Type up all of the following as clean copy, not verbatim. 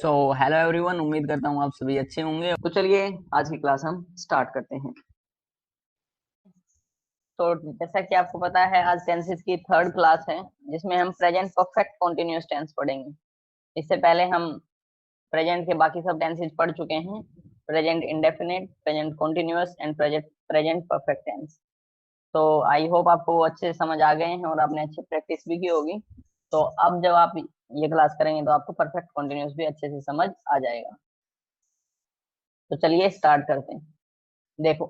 So hello everyone, उम्मीद करता हूँ आप सभी अच्छे होंगे। तो चलिए आज की क्लास हम स्टार्ट करते हैं। तो जैसा कि आपको पता है, आज टेंसेस की थर्ड क्लास है जिसमें हम प्रेजेंट परफेक्ट कॉन्टिन्यूअस टेंस पढ़ेंगे। इससे पहले हम प्रेजेंट के बाकी सब टेंसेस पढ़ चुके हैं। Present indefinite, present continuous and present perfect tense. तो आई होप आपको वो अच्छे समझ आ गए हैं और आपने अच्छी प्रैक्टिस भी की होगी। तो अब जब आप ये क्लास करेंगे तो आपको परफेक्ट कॉन्टिन्यूअस भी अच्छे से समझ आ जाएगा। तो चलिए स्टार्ट करते हैं। देखो,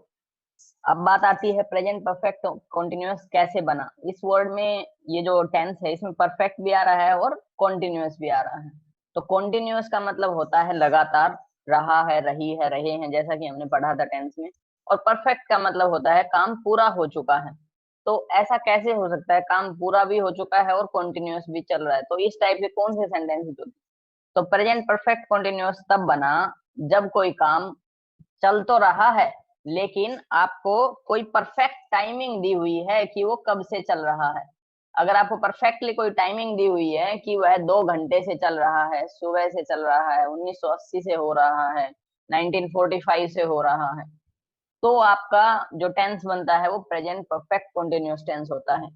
अब बात आती है प्रेजेंट परफेक्ट कॉन्टिन्यूअस कैसे बना। इस वर्ड में ये जो टेंस है इसमें परफेक्ट भी आ रहा है और कॉन्टिन्यूअस भी आ रहा है। तो कॉन्टिन्यूअस का मतलब होता है लगातार, रहा है, रही है, रहे हैं, जैसा कि हमने पढ़ा था टेंस में। और परफेक्ट का मतलब होता है काम पूरा हो चुका है। तो ऐसा कैसे हो सकता है, काम पूरा भी हो चुका है और कॉन्टिन्यूअस भी चल रहा है? तो इस टाइप के कौन से सेंटेंस होते? तो प्रेजेंट परफेक्ट कॉन्टिन्यूअस तब बना जब कोई काम चल तो रहा है लेकिन आपको कोई परफेक्ट टाइमिंग दी हुई है कि वो कब से चल रहा है। अगर आपको परफेक्टली कोई टाइमिंग दी हुई है कि वह 2 घंटे से चल रहा है, सुबह से चल रहा है, 1980 से हो रहा है, 1945 से हो रहा है, तो आपका जो टेंस बनता है वो प्रेजेंट परफेक्ट कॉन्टिन्यूअस टेंस होता है।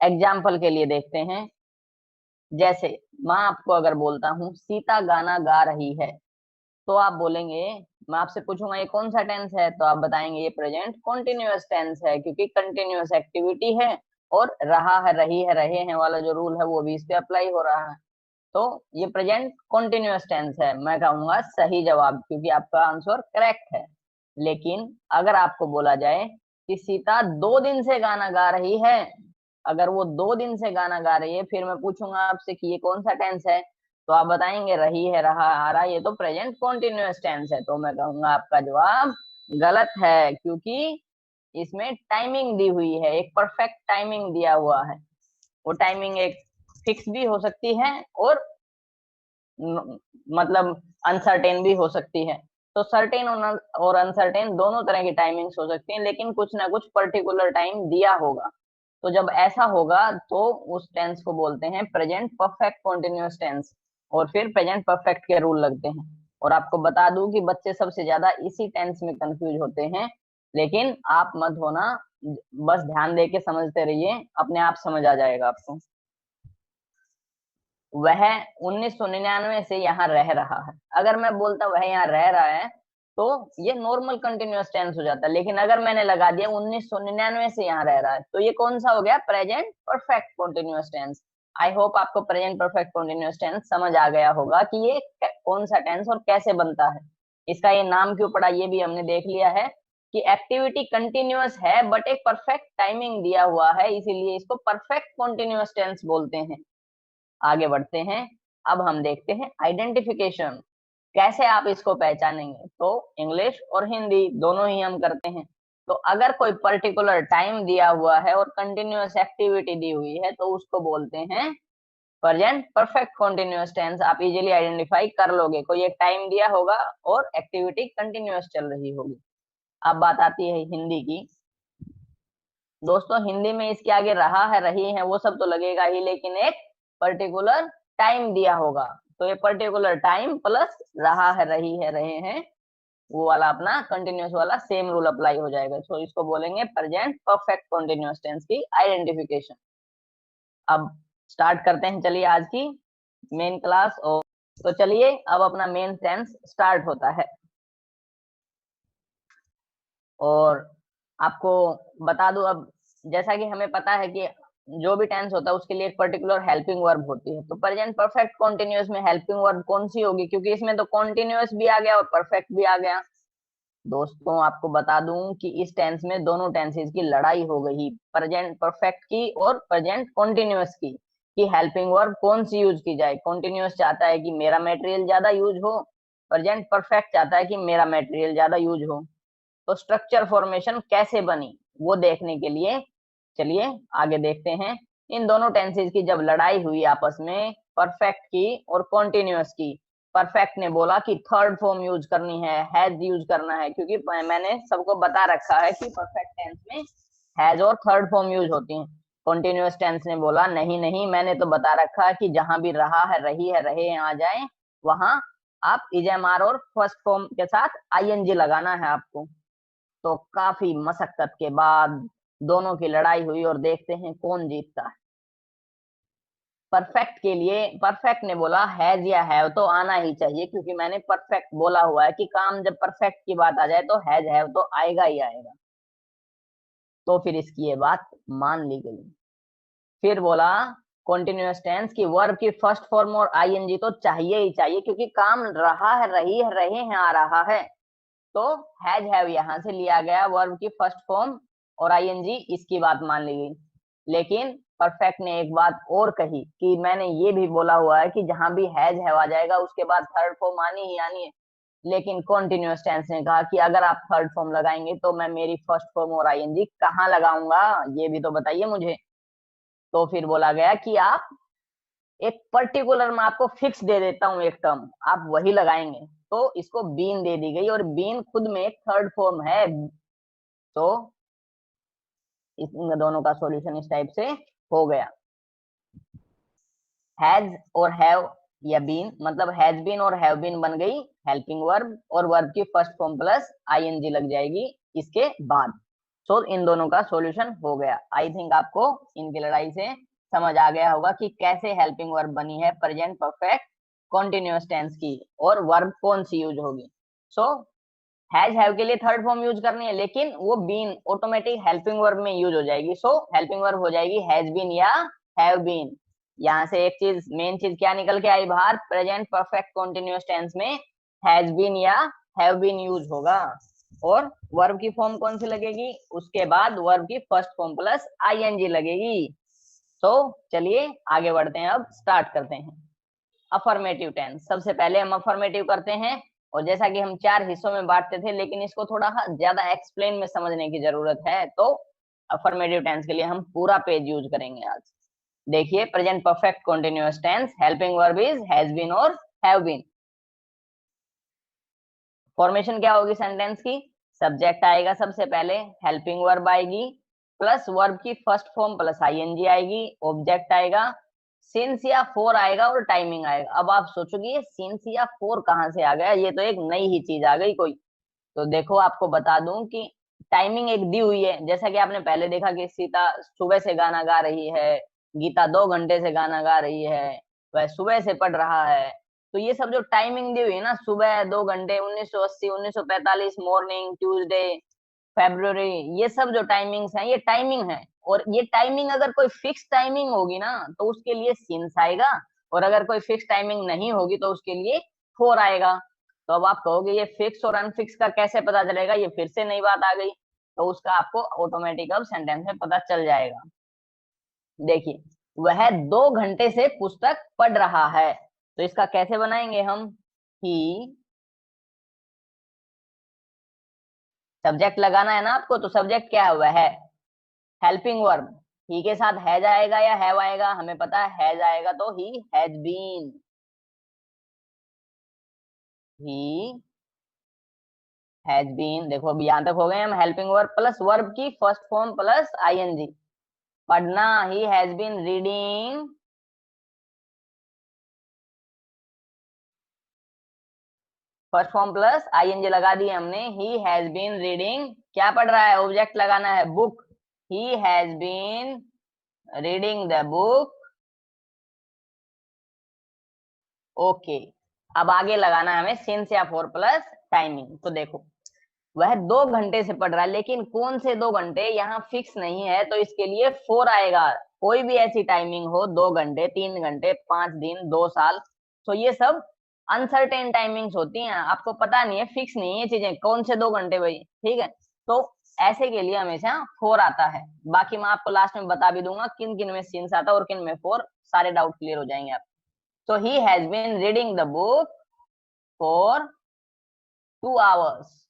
एग्जाम्पल के लिए देखते हैं। जैसे मैं आपको अगर बोलता हूँ सीता गाना गा रही है, तो आप बोलेंगे, मैं आपसे पूछूंगा ये कौन सा टेंस है, तो आप बताएंगे ये प्रेजेंट कॉन्टिन्यूअस टेंस है, क्योंकि कंटिन्यूअस एक्टिविटी है और रहा है, रही है, रहे हैं वाला जो रूल है वो भी इस पे अप्लाई हो रहा है। तो ये प्रेजेंट कॉन्टिन्यूअस टेंस है। मैं कहूंगा सही जवाब, क्योंकि आपका आंसर करेक्ट है। लेकिन अगर आपको बोला जाए कि सीता 2 दिन से गाना गा रही है, अगर वो 2 दिन से गाना गा रही है, फिर मैं पूछूंगा आपसे कि ये कौन सा टेंस है, तो आप बताएंगे रही है, रहा, आ रहा, ये तो प्रेजेंट कॉन्टिन्यूअस टेंस है। तो मैं कहूंगा आपका जवाब गलत है, क्योंकि इसमें टाइमिंग दी हुई है, एक परफेक्ट टाइमिंग दिया हुआ है। वो टाइमिंग एक फिक्स भी हो सकती है और मतलब अनसर्टेन भी हो सकती है। तो सर्टेन और अनसर्टेन दोनों तरह की टाइमिंग्स हो सकती हैं, लेकिन कुछ ना कुछ पर्टिकुलर टाइम दिया होगा। तो जब ऐसा होगा तो उस टेंस को बोलते हैं प्रेजेंट परफेक्ट कॉन्टिन्यूअस टेंस, और फिर प्रेजेंट परफेक्ट के रूल लगते हैं। और आपको बता दूं कि बच्चे सबसे ज्यादा इसी टेंस में कंफ्यूज होते हैं, लेकिन आप मत होना, बस ध्यान दे के समझते रहिए, अपने आप समझ आ जाएगा आपको। वह 1999 से यहाँ रह रहा है, अगर मैं बोलता वह यहाँ रह रहा है तो ये नॉर्मल कंटिन्यूअस टेंस हो जाता है। लेकिन अगर मैंने लगा दिया 1999 से यहाँ रह रहा है, तो ये कौन सा हो गया? Present perfect continuous tense. I hope आपको प्रेजेंट परफेक्ट कॉन्टिन्यूअस टेंस समझ आ गया होगा कि ये कौन सा टेंस और कैसे बनता है। इसका ये नाम क्यों पड़ा ये भी हमने देख लिया है कि एक्टिविटी कंटिन्यूअस है बट एक परफेक्ट टाइमिंग दिया हुआ है, इसीलिए इसको परफेक्ट कॉन्टिन्यूअस टेंस बोलते हैं। आगे बढ़ते हैं। अब हम देखते हैं आइडेंटिफिकेशन, कैसे आप इसको पहचानेंगे। तो इंग्लिश और हिंदी दोनों ही हम करते हैं। तो अगर कोई पर्टिकुलर टाइम दिया हुआ है और कंटिन्यूअस एक्टिविटी दी हुई है तो उसको बोलते हैं प्रेजेंट परफेक्ट कॉन्टिन्यूअस टेंस। आप इजीली आइडेंटिफाई कर लोगे, कोई एक टाइम दिया होगा और एक्टिविटी कंटिन्यूअस चल रही होगी। अब बात आती है हिंदी की। दोस्तों हिंदी में इसके आगे रहा है, रही है, वो सब तो लगेगा ही, लेकिन एक पर्टिकुलर टाइम दिया होगा। तो ये पर्टिकुलर टाइम प्लस रहा है, रही है, रहे हैं, वो वाला अपना कंटिन्यूअस वाला सेम रूल अप्लाई हो जाएगा। तो इसको बोलेंगे प्रेजेंट परफेक्ट कंटिन्यूअस टेंस की आइडेंटिफिकेशन। अब स्टार्ट करते हैं, चलिए आज की मेन क्लास। और तो चलिए अब अपना मेन टेंस स्टार्ट होता है। और आपको बता दूं, अब जैसा कि हमें पता है कि जो भी टेंस होता है उसके लिए एक पर्टिकुलर हेल्पिंग वर्ब होती है। तो प्रेजेंट परफेक्ट कॉन्टिन्यूअस में हेल्पिंग वर्ब कौन सी होगी, क्योंकि इसमें तो कॉन्टिन्यूअस भी आ गया और परफेक्ट भी आ गया। दोस्तों आपको बता दूं कि इस टेंस में दोनों टेंसेस की लड़ाई हो गई, प्रेजेंट परफेक्ट की और प्रेजेंट कॉन्टिन्यूअस की, कि हेल्पिंग वर्ब कौन सी यूज की जाए। कॉन्टिन्यूअस चाहता है कि मेरा मटेरियल ज्यादा यूज हो, प्रेजेंट परफेक्ट चाहता है कि मेरा मटेरियल ज्यादा यूज हो। तो स्ट्रक्चर फॉर्मेशन कैसे बनी वो देखने के लिए चलिए आगे देखते हैं। इन दोनों टेंसेस की जब लड़ाई हुई आपस में, परफेक्ट की और कॉन्टिन्यूअस की, परफेक्ट ने बोला कि थर्ड फॉर्म यूज करनी है, हैज यूज करना है, क्योंकि मैंने सबको बता रखा है कि परफेक्ट टेंस में हैज और थर्ड फॉर्म यूज होती हैं। कॉन्टिन्यूअस टेंस ने बोला नहीं नहीं, मैंने तो बता रखा है कि जहां भी रहा है, रही है, रहे हैं आ जाए, वहां आप इज एम आर और फर्स्ट फॉर्म के साथ आईएनजी लगाना है आपको। तो काफी मशक्कत के बाद दोनों की लड़ाई हुई और देखते हैं कौन जीतता है। परफेक्ट के लिए परफेक्ट ने बोला हैज या हैव तो आना ही चाहिए, क्योंकि मैंने परफेक्ट बोला हुआ है कि काम जब परफेक्ट की बात आ जाए तो हैज हैव तो आएगा ही आएगा। तो फिर इसकी ये बात मान ली गई। फिर बोला कॉन्टिन्यूअस टेंस की वर्ब की फर्स्ट फॉर्म और आईएनजी तो चाहिए ही चाहिए, क्योंकि काम रहा है, रही है, रहे हैं, आ रहा है। तो हैज हैव यहां से लिया गया वर्ब की फर्स्ट फॉर्म और आईएनजी, इसकी बात मान ली गई। लेकिन परफेक्ट ने एक बात और कही कि मैंने ये भी बोला हुआ है कि जहां भी हैज हैव आ जाएगा उसके बाद थर्ड फॉर्म आनी ही आनी है। लेकिन कॉन्टिन्यूअस टेंस ने कहा कि अगर आप थर्ड फॉर्म लगाएंगे तो मैं मेरी फर्स्ट फॉर्म और आईएनजी कहाँ लगाऊंगा, ये भी तो बताइए मुझे। तो फिर बोला गया कि आप एक पर्टिकुलर, मैं आपको फिक्स दे देता हूँ एक टर्म, आप वही लगाएंगे। तो इसको बीन दे दी गई और बीन खुद में एक थर्ड फॉर्म है। तो इन दोनों का सॉल्यूशन इस टाइप से हो गया। हैज और हैव या बीन, मतलब हैज बीन और हैव बीन बन गई हेल्पिंग वर्ब, और वर्ब की फर्स्ट फॉर्म प्लस आईएनजी लग जाएगी इसके बाद। सो इन दोनों का सॉल्यूशन हो गया। आई थिंक आपको इनकी लड़ाई से समझ आ गया होगा कि कैसे हेल्पिंग वर्ब बनी है प्रेजेंट परफेक्ट कॉन्टिन्यूअस टेंस की, और वर्ब कौन सी यूज होगी। सो हैज हैव के लिए थर्ड फॉर्म यूज करनी है, लेकिन वो बीन ऑटोमेटिक हेल्पिंग वर्ब में यूज हो जाएगी। सो हेल्पिंग वर्ब हो जाएगी हैज बीन या हैव बीन। यहाँ से एक चीज, मेन चीज क्या निकल के आई बाहर, प्रेजेंट परफेक्ट कॉन्टिन्यूअस टेंस में हैज बीन या हैव बीन यूज होगा। और वर्ब की फॉर्म कौन सी लगेगी, उसके बाद वर्ब की फर्स्ट फॉर्म प्लस आईएनजी लगेगी। तो चलिए आगे बढ़ते हैं, अब स्टार्ट करते हैं। अफर्मेटिव टेंस, सबसे पहले हम अफर्मेटिव करते हैं। और जैसा कि हम 4 हिस्सों में बांटते थे, लेकिन इसको थोड़ा ज्यादा एक्सप्लेन में समझने की जरूरत है। तो अफर्मेटिव टेंस के लिए हम पूरा पेज यूज करेंगे आज। देखिए, present perfect continuous tense, helping verb is has been और हैव बीन। फॉर्मेशन क्या होगी सेंटेंस की, सब्जेक्ट आएगा सबसे पहले, हेल्पिंग वर्ब आएगी प्लस वर्ब की फर्स्ट फॉर्म प्लस आईएनजी आएगी, ऑब्जेक्ट आएगा, सिंस या फोर आएगा और टाइमिंग आएगा। अब आप सोचोगे ये सिंस या फोर कहाँ से आ गया, ये तो एक नई ही चीज आ गई कोई। तो देखो आपको बता दूं कि टाइमिंग एक दी हुई है। जैसा कि आपने पहले देखा कि सीता सुबह से गाना गा रही है, गीता 2 घंटे से गाना गा रही है, वह सुबह से पढ़ रहा है। तो ये सब जो टाइमिंग दी हुई है ना, सुबह 2 घंटे, 1980, 1945, मॉर्निंग, ट्यूसडे, फेब्रुवरी, ये सब जो टाइमिंग्स हैं ये टाइमिंग है। और ये टाइमिंग अगर कोई फिक्स टाइमिंग होगी ना तो उसके लिए सिंस आएगा, और अगर कोई फिक्स टाइमिंग नहीं होगी तो उसके लिए फोर आएगा। तो अब आप कहोगे ये फिक्स और अनफिक्स का कैसे पता चलेगा, ये फिर से नई बात आ गई। तो उसका आपको ऑटोमेटिक अब सेंटेंस में पता चल जाएगा। देखिए, वह 2 घंटे से पुस्तक पढ़ रहा है, तो इसका कैसे बनाएंगे हम, ही, सब्जेक्ट लगाना है ना आपको, तो सब्जेक्ट क्या है, वह है, हेल्पिंग वर्ब ही के साथ हैज आएगा या हैव आएगा, हमें पता है हैज आएगा, तो he has been, he has been. देखो अभी यहां तक हो गए हम, हेल्पिंग वर्ब प्लस वर्ब की फर्स्ट फॉर्म प्लस आईएनजी, पढ़ना, he has been reading, first form plus ING लगा दिए हमने, ही हैज बीन रीडिंग, क्या पढ़ रहा है, ऑब्जेक्ट लगाना है book, he has been reading the book, okay. अब आगे लगाना है हमें सिंस या फोर प्लस टाइमिंग। तो देखो, वह 2 घंटे से पढ़ रहा है, लेकिन कौन से 2 घंटे यहाँ फिक्स नहीं है, तो इसके लिए फोर आएगा। कोई भी ऐसी टाइमिंग हो, 2 घंटे, 3 घंटे, 5 दिन, 2 साल, तो ये सब अनसर्टेन टाइमिंग्स होती हैं, आपको पता नहीं है, फिक्स नहीं है चीजें, कौन से 2 घंटे भाई, ठीक है। तो ऐसे के लिए हमेशा फोर आता है। बाकी मैं आपको लास्ट में बता भी दूंगा किन किन में सिंस आता है और किन में फोर, सारे डाउट क्लियर हो जाएंगे आप। तो he has been reading the book for 2 hours।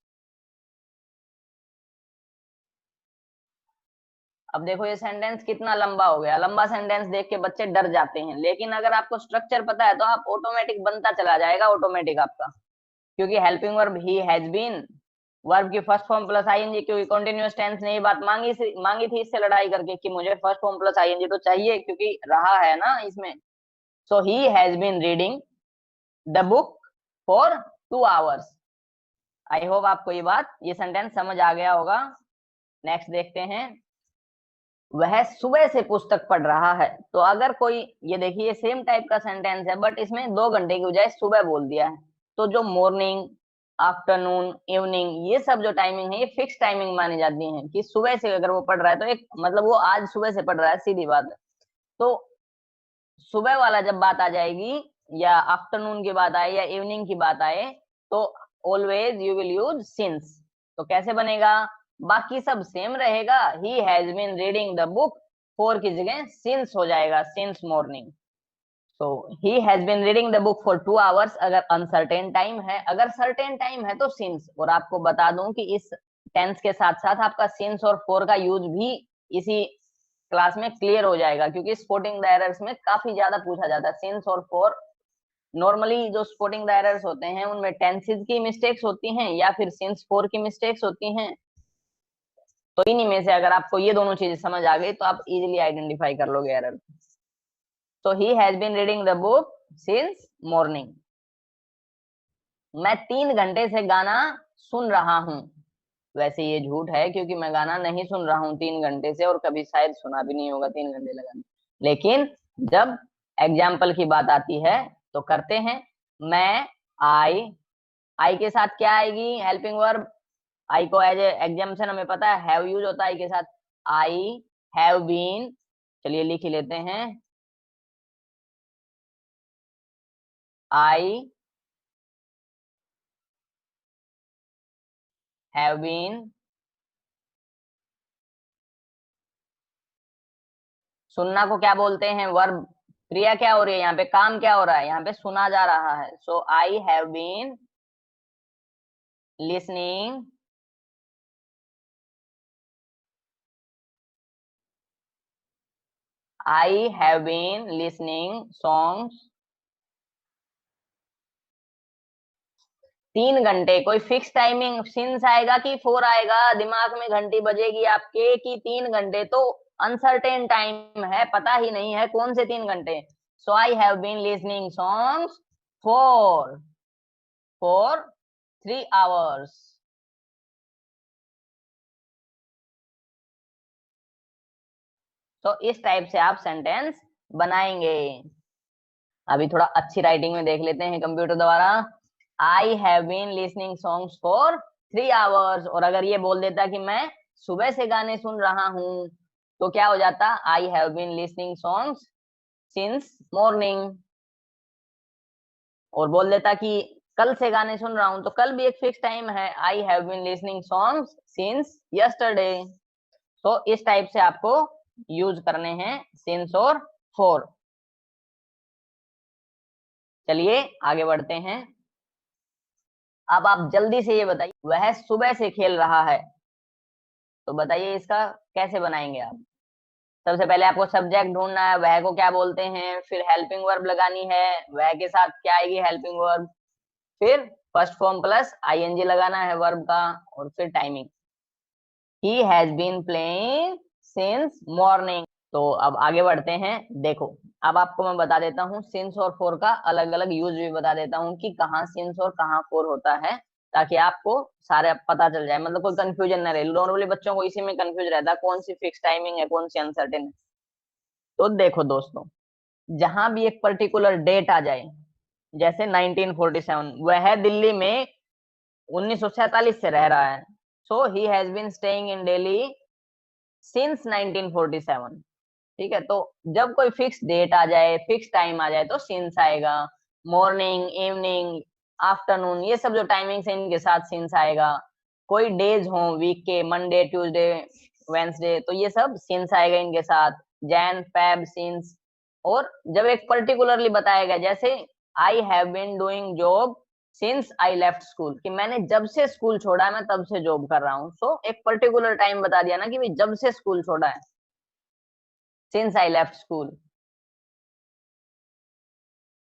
अब देखो ये सेंटेंस कितना लंबा हो गया, लंबा सेंटेंस देख के बच्चे डर जाते हैं, लेकिन अगर आपको स्ट्रक्चर पता है तो आप ऑटोमेटिक बनता चला जाएगा ऑटोमेटिक आपका। क्योंकि helping verb he has been, verb की फर्स्ट फॉर्म प्लस आईएनजी, क्योंकि कंटीन्यूअस टेंस ने ये बात मांगी थी इससे लड़ाई करके कि मुझे फर्स्ट फॉर्म प्लस आईएनजी तो चाहिए, क्योंकि रहा है ना इसमें। So he has been reading the book for 2 hours. I hope आपको ये सेंटेंस समझ आ गया होगा। नेक्स्ट देखते हैं, वह सुबह से पुस्तक पढ़ रहा है। तो अगर कोई, ये देखिए सेम टाइप का सेंटेंस है बट इसमें 2 घंटे की बजाय सुबह बोल दिया है। तो जो मॉर्निंग, आफ्टरनून, इवनिंग, ये सब जो टाइमिंग है ये फिक्स टाइमिंग मानी जाती है कि सुबह से अगर वो पढ़ रहा है तो एक मतलब वो आज सुबह से पढ़ रहा है, सीधी बात है। तो सुबह वाला जब बात आ जाएगी या आफ्टरनून की बात आए या इवनिंग की बात आए तो always you will use since. तो कैसे बनेगा, बाकी सब सेम रहेगा, he has been reading the book, for की जगह सिंस हो जाएगा, सिंस मॉर्निंग। तो he has been reading the book for 2 hours अगर अनसर्टेन टाइम है, अगर सर्टेन टाइम है तो सिंस। और आपको बता दूं कि इस टेंस के साथ साथ आपका सिंस और फॉर का यूज भी इसी क्लास में क्लियर हो जाएगा, क्योंकि स्पॉटिंग द एरर्स में काफी ज्यादा पूछा जाता है सिंस और फॉर। नॉर्मली जो स्पॉटिंग द एरर्स होते हैं उनमें टेंसेस की मिस्टेक्स होती हैं या फिर सिंस फॉर की मिस्टेक्स होती हैं। तो इन्हीं में से अगर आपको ये दोनों चीजें समझ आ गई तो आप इजीली आइडेंटिफाई कर लोगे एरर। तो he has been reading the book since morning. मैं 3 घंटे से गाना सुन रहा हूँ। वैसे ये झूठ है क्योंकि मैं गाना नहीं सुन रहा हूँ 3 घंटे से, और कभी शायद सुना भी नहीं होगा 3 घंटे लगाने। लेकिन जब एग्जाम्पल की बात आती है तो करते हैं। मैं, आई, आई के साथ क्या आएगी, हेल्पिंग वर्ब। आई को एज ए एग्जाम्पल हमें पता है हैव यूज होता है आई के साथ। आई हैव बीन, चलिए लिख ही लेते हैं, आई हैव बीन, सुनना को क्या बोलते हैं, वर्ब। क्रिया क्या हो रही है यहाँ पे, काम क्या हो रहा है, यहाँ पे सुना जा रहा है। So I have been listening, I have been listening songs. 3 घंटे, कोई फिक्स टाइमिंग सिंस आएगा कि फोर आएगा, दिमाग में घंटी बजेगी आपके कि 3 घंटे, तो अनसर्टेन टाइम है, पता ही नहीं है कौन से 3 घंटे। So I have been listening songs for for 3 hours. तो इस टाइप से आप सेंटेंस बनाएंगे। अभी थोड़ा अच्छी राइटिंग में देख लेते हैं कंप्यूटर द्वारा। I have been listening songs for 3 hours. और अगर ये बोल देता कि मैं सुबह से गाने सुन रहा हूं तो क्या हो जाता, I have been listening songs since morning. और बोल देता कि कल से गाने सुन रहा हूं तो कल भी एक फिक्स टाइम है, I have been listening songs since yesterday. तो इस टाइप से आपको यूज करने हैं सिंस और फॉर। चलिए आगे बढ़ते हैं। अब आप जल्दी से ये बताइए, वह सुबह से खेल रहा है। तो बताइए इसका कैसे बनाएंगे आप। सबसे पहले आपको सब्जेक्ट ढूंढना है, वह को क्या बोलते हैं, फिर हेल्पिंग वर्ब लगानी है, वह के साथ क्या आएगी हेल्पिंग वर्ब, फिर फर्स्ट फॉर्म प्लस आईएनजी लगाना है वर्ब का, और फिर timing. He has been playing since morning. तो अब आगे बढ़ते हैं। देखो अब आपको मैं बता देता हूँ सिंस और फोर का अलग अलग यूज भी बता देता हूँ कि कहाँ सिंस और कहाँ फोर होता है, ताकि आपको सारे पता चल जाए, मतलब कोई कंफ्यूजन ना रहे। नॉर्मली बच्चों को इसी में कंफ्यूज रहता है कौन सी फिक्स टाइमिंग है कौन सी अनसर्टेन है। तो देखो दोस्तों, जहां भी एक पर्टिकुलर डेट आ जाए, जैसे 1947, वह दिल्ली में 1947 से रह रहा है। So he has been staying in Delhi since 1947। ठीक है, तो जब कोई फिक्स डेट आ जाए, फिक्स टाइम आ जाए तो सिंस आएगा। मॉर्निंग, इवनिंग, आफ्टरनून, ये सब जो टाइमिंग्स है इनके साथ सिंस आएगा। कोई डेज हो वीक के, मंडे, ट्यूसडे, वेंसडे, तो ये सब सिंस आएगा इनके साथ। Jan, Feb, since. और जब एक पर्टिकुलरली बताया गया, जैसे I have been doing job since I left school, कि मैंने जब से स्कूल छोड़ा है मैं तब से जॉब कर रहा हूँ। सो एक पर्टिकुलर टाइम बता दिया ना कि भाई जब से स्कूल छोड़ा है, सिंस आई लेफ्ट स्कूल।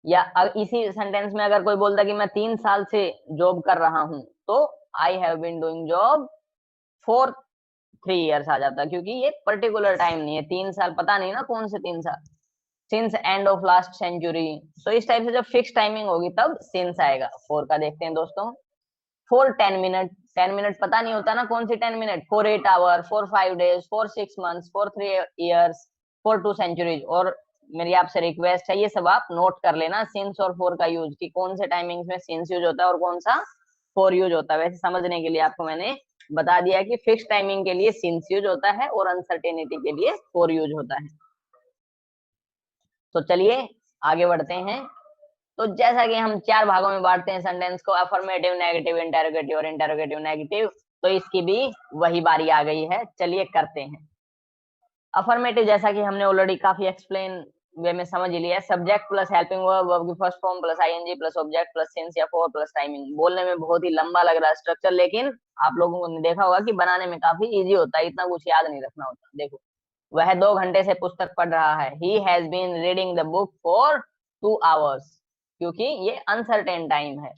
या इसी सेंटेंस में अगर कोई बोलता कि मैं 3 साल से जॉब कर रहा हूं तो I have been doing job for 3 years आ जाता, क्योंकि ये पर्टिकुलर टाइम नहीं है, 3 साल पता नहीं ना कौन से 3 साल। Since end of last century. तो इस टाइप से जब फिक्स टाइमिंग होगी तब सिंस आएगा। 4 का देखते हैं दोस्तों। फॉर 10 मिनट, 10 मिनट पता नहीं होता ना कौन सी 10 minute, for 8 hour, for 5 days, for 6 months, for 3 years, for 2 centuries. और मेरी आपसे रिक्वेस्ट है ये सब आप नोट कर लेना, सिंस और फॉर का यूज, कि कौन से टाइमिंग्स में सिंस यूज होता है और कौन सा फॉर यूज होता है। वैसे समझने के लिए आपको मैंने बता दिया कि फिक्स टाइमिंग के लिए सिंस यूज होता है और अनसर्टेनिटी के लिए फॉर यूज होता है। तो चलिए आगे बढ़ते हैं। तो जैसा कि हम 4 भागों में बांटते हैं सेंटेंस को, अफर्मेटिव, नेगेटिव, इंटेरोगेटिव और इंटेरोगेटिव नेगेटिव, तो इसकी भी वही बारी आ गई है। चलिए करते हैं। अफर्मेटिव जैसा कि हमने ऑलरेडी काफी एक्सप्लेन वे में समझ ही लिया है, subject plus helping verb, verb की first form plus ING plus object plus since या फॉर प्लस टाइमिंग। बोलने में बहुत ही लंबा लग रहा है स्ट्रक्चर, लेकिन आप लोगों ने देखा होगा कि बनाने में काफी इजी होता है, इतना कुछ याद नहीं रखना होता। देखो, वह 2 घंटे से पुस्तक पढ़ रहा है। He has been reading the book for 2 hours, क्योंकि ये अनसर्टेन टाइम है।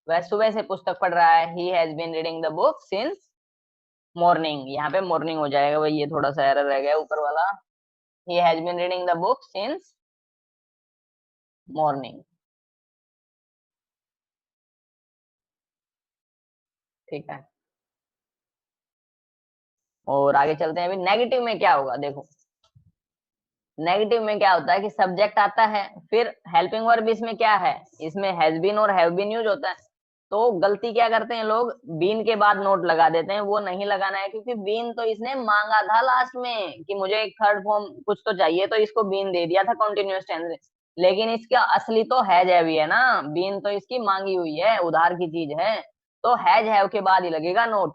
वह सुबह से पुस्तक पढ़ रहा है। He has been reading the book since morning, यहाँ पे मॉर्निंग हो जाएगा भाई, ये थोड़ा सा एरर रह गया ऊपर वाला। He has been reading the book since morning. ठीक है, और आगे चलते हैं। अभी नेगेटिव में क्या होगा, देखो नेगेटिव में क्या होता है कि सब्जेक्ट आता है, फिर हेल्पिंग वर्ब इसमें क्या है, इसमें हैज बीन और हैव बीन यूज होता है। तो गलती क्या करते हैं लोग, बीन के बाद नोट लगा देते हैं। वो नहीं लगाना है, क्योंकि बीन तो इसने मांगा था लास्ट में कि मुझे एक थर्ड फॉर्म कुछ तो चाहिए, तो इसको बीन दे दिया था कॉन्टिन्यूअस टेंस में। लेकिन इसका असली तो हैज हैव ही है ना, बीन तो इसकी मांगी हुई है, उधार की चीज है। तो हैज हैव के बाद ही लगेगा नोट।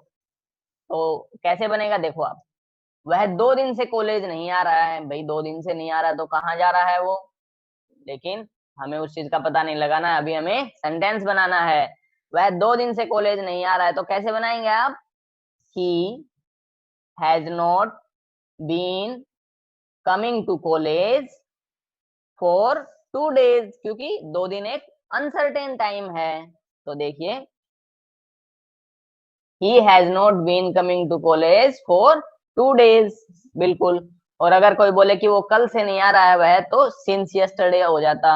तो कैसे बनेगा, देखो आप, वह 2 दिन से कॉलेज नहीं आ रहा है। भाई 2 दिन से नहीं आ रहा है तो कहाँ जा रहा है वो, लेकिन हमें उस चीज का पता नहीं लगाना है, अभी हमें सेंटेंस बनाना है। वह 2 दिन से कॉलेज नहीं आ रहा है, तो कैसे बनाएंगे आप, he has not been coming to college for 2 days, क्योंकि 2 दिन एक अनसर्टेन टाइम है। तो देखिए, he has not been coming to college for 2 days, बिल्कुल। और अगर कोई बोले कि वो कल से नहीं आ रहा है वह, तो since yesterday हो जाता।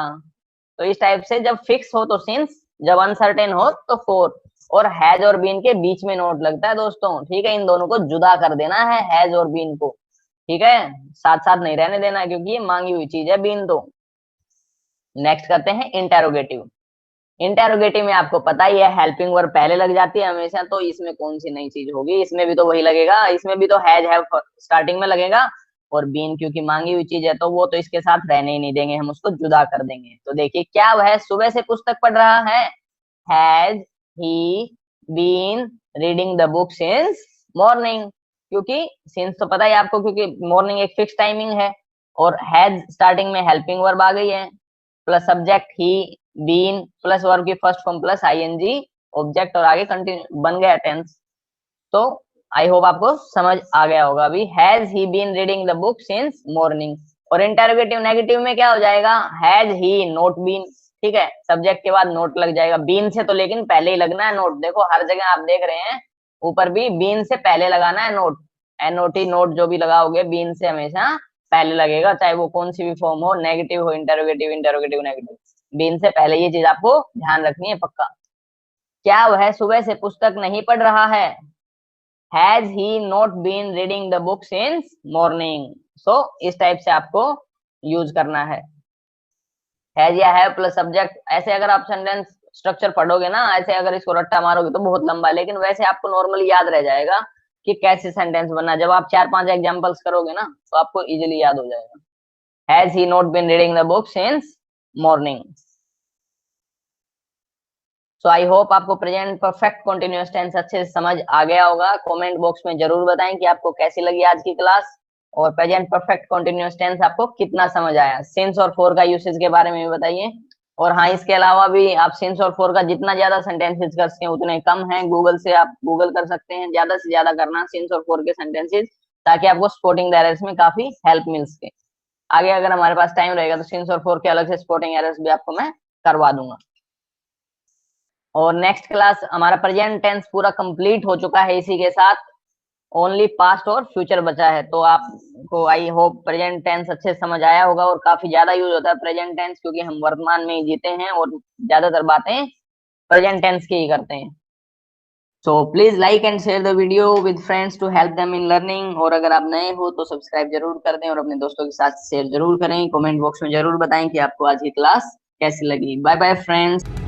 तो इस टाइप से जब फिक्स हो तो since, जब अनसर्टेन हो तो for। और हैज और बीन के बीच में नोट लगता है दोस्तों, ठीक है। इन दोनों को जुदा कर देना है, हैज और बीन को, ठीक है। साथ साथ नहीं रहने देना, क्योंकि ये मांगी हुई चीज है बीन तो। नेक्स्ट करते हैं इंटेरोगेटिव। इंटेरोगेटिव में आपको पता ही है हेल्पिंग वर्ब पहले लग जाती है हमेशा, तो इसमें कौन सी नई चीज होगी, इसमें भी तो वही लगेगा, इसमें भी तो हैज हैव स्टार्टिंग में लगेगा। और बीन क्योंकि मांगी हुई चीज है, तो वो तो इसके साथ रहने ही नहीं देंगे, हम उसको जुदा कर देंगे। तो देखिए, क्या वह सुबह से पुस्तक पढ़ रहा है, has he been reading the book since morning, क्योंकि सिंस तो पता ही आपको, क्योंकि मॉर्निंग एक फिक्स टाइमिंग है। और हैज स्टार्टिंग में हेल्पिंग वर्ब आ गई है, plus subject he, been plus verb की first form plus ING object, और आगे कंटिन्यू बन गया टेंस। तो आई होप आपको समझ आ गया होगा। अभी has he been reading the book since morning. और इंटरोगेटिव नेगेटिव में क्या हो जाएगा, हैज ही नोट बीन, ठीक है। सब्जेक्ट के बाद नोट लग जाएगा, बीन से तो लेकिन पहले ही लगना है नोट। देखो हर जगह आप देख रहे हैं ऊपर भी बीन से पहले लगाना है नोट। एनओटी नोट जो भी लगाओगे बीन से हमेशा पहले लगेगा, चाहे वो कौन सी भी फॉर्म हो, नेगेटिव हो, इंटरोगेटिव, इंटरोगेटिव नेगेटिव, बीन से पहले ये चीज आपको ध्यान रखनी है पक्का। क्या वह सुबह से पुस्तक नहीं पढ़ रहा है, has he not been reading the book since morning. So इस टाइप से आपको यूज करना है, हैज या हैव प्लस सब्जेक्ट। ऐसे अगर आप सेंटेंस स्ट्रक्चर पढ़ोगे ना, ऐसे अगर इसको रट्टा मारोगे तो बहुत लंबा है, लेकिन वैसे आपको नॉर्मली याद रह जाएगा कि कैसे सेंटेंस बनना। जब आप 4-5 एग्जांपल्स करोगे ना, तो आपको इजीली याद हो जाएगा। Has he not been reading the book since morning. So I hope आपको प्रेजेंट परफेक्ट कंटीन्यूअस टेंस अच्छे से समझ आ गया होगा। कमेंट बॉक्स में जरूर बताएं कि आपको कैसी लगी आज की क्लास, और प्रेजेंट परफेक्ट कंटीन्यूअस टेंस आपको कितना समझ आया। सिंस और फॉर का यूसेज के बारे में भी बताइए। और हाँ, इसके अलावा भी आप सिंस और फॉर का जितना ज्यादा सेंटेंसेस कर सकें उतने कम है। गूगल से आप गूगल कर सकते हैं, ज्यादा से ज्यादा करना सिंस और फॉर के सेंटेंसेस, ताकि आपको स्पोर्टिंग एरर्स में काफी हेल्प मिल सके। आगे अगर हमारे पास टाइम रहेगा तो सिंस और फॉर के अलग से स्पोर्टिंग एरर्स भी आपको मैं करवा दूंगा। और नेक्स्ट क्लास हमारा प्रेजेंट टेंस पूरा कंप्लीट हो चुका है, इसी के साथ ओनली पास्ट और फ्यूचर बचा है। तो आप आपको आई होप प्रेजेंट टेंस अच्छे से समझ आया होगा, और काफी ज्यादा यूज होता है प्रेजेंट टेंस, क्योंकि हम वर्तमान में ही जीते हैं और ज्यादातर बातें प्रेजेंट टेंस की ही करते हैं। So please like and share the video with friends to help them in learning. और अगर आप नए हो तो सब्सक्राइब जरूर कर दें और अपने दोस्तों के साथ शेयर जरूर करें। कमेंट बॉक्स में जरूर बताएं कि आपको आज की क्लास कैसी लगी। Bye bye friends.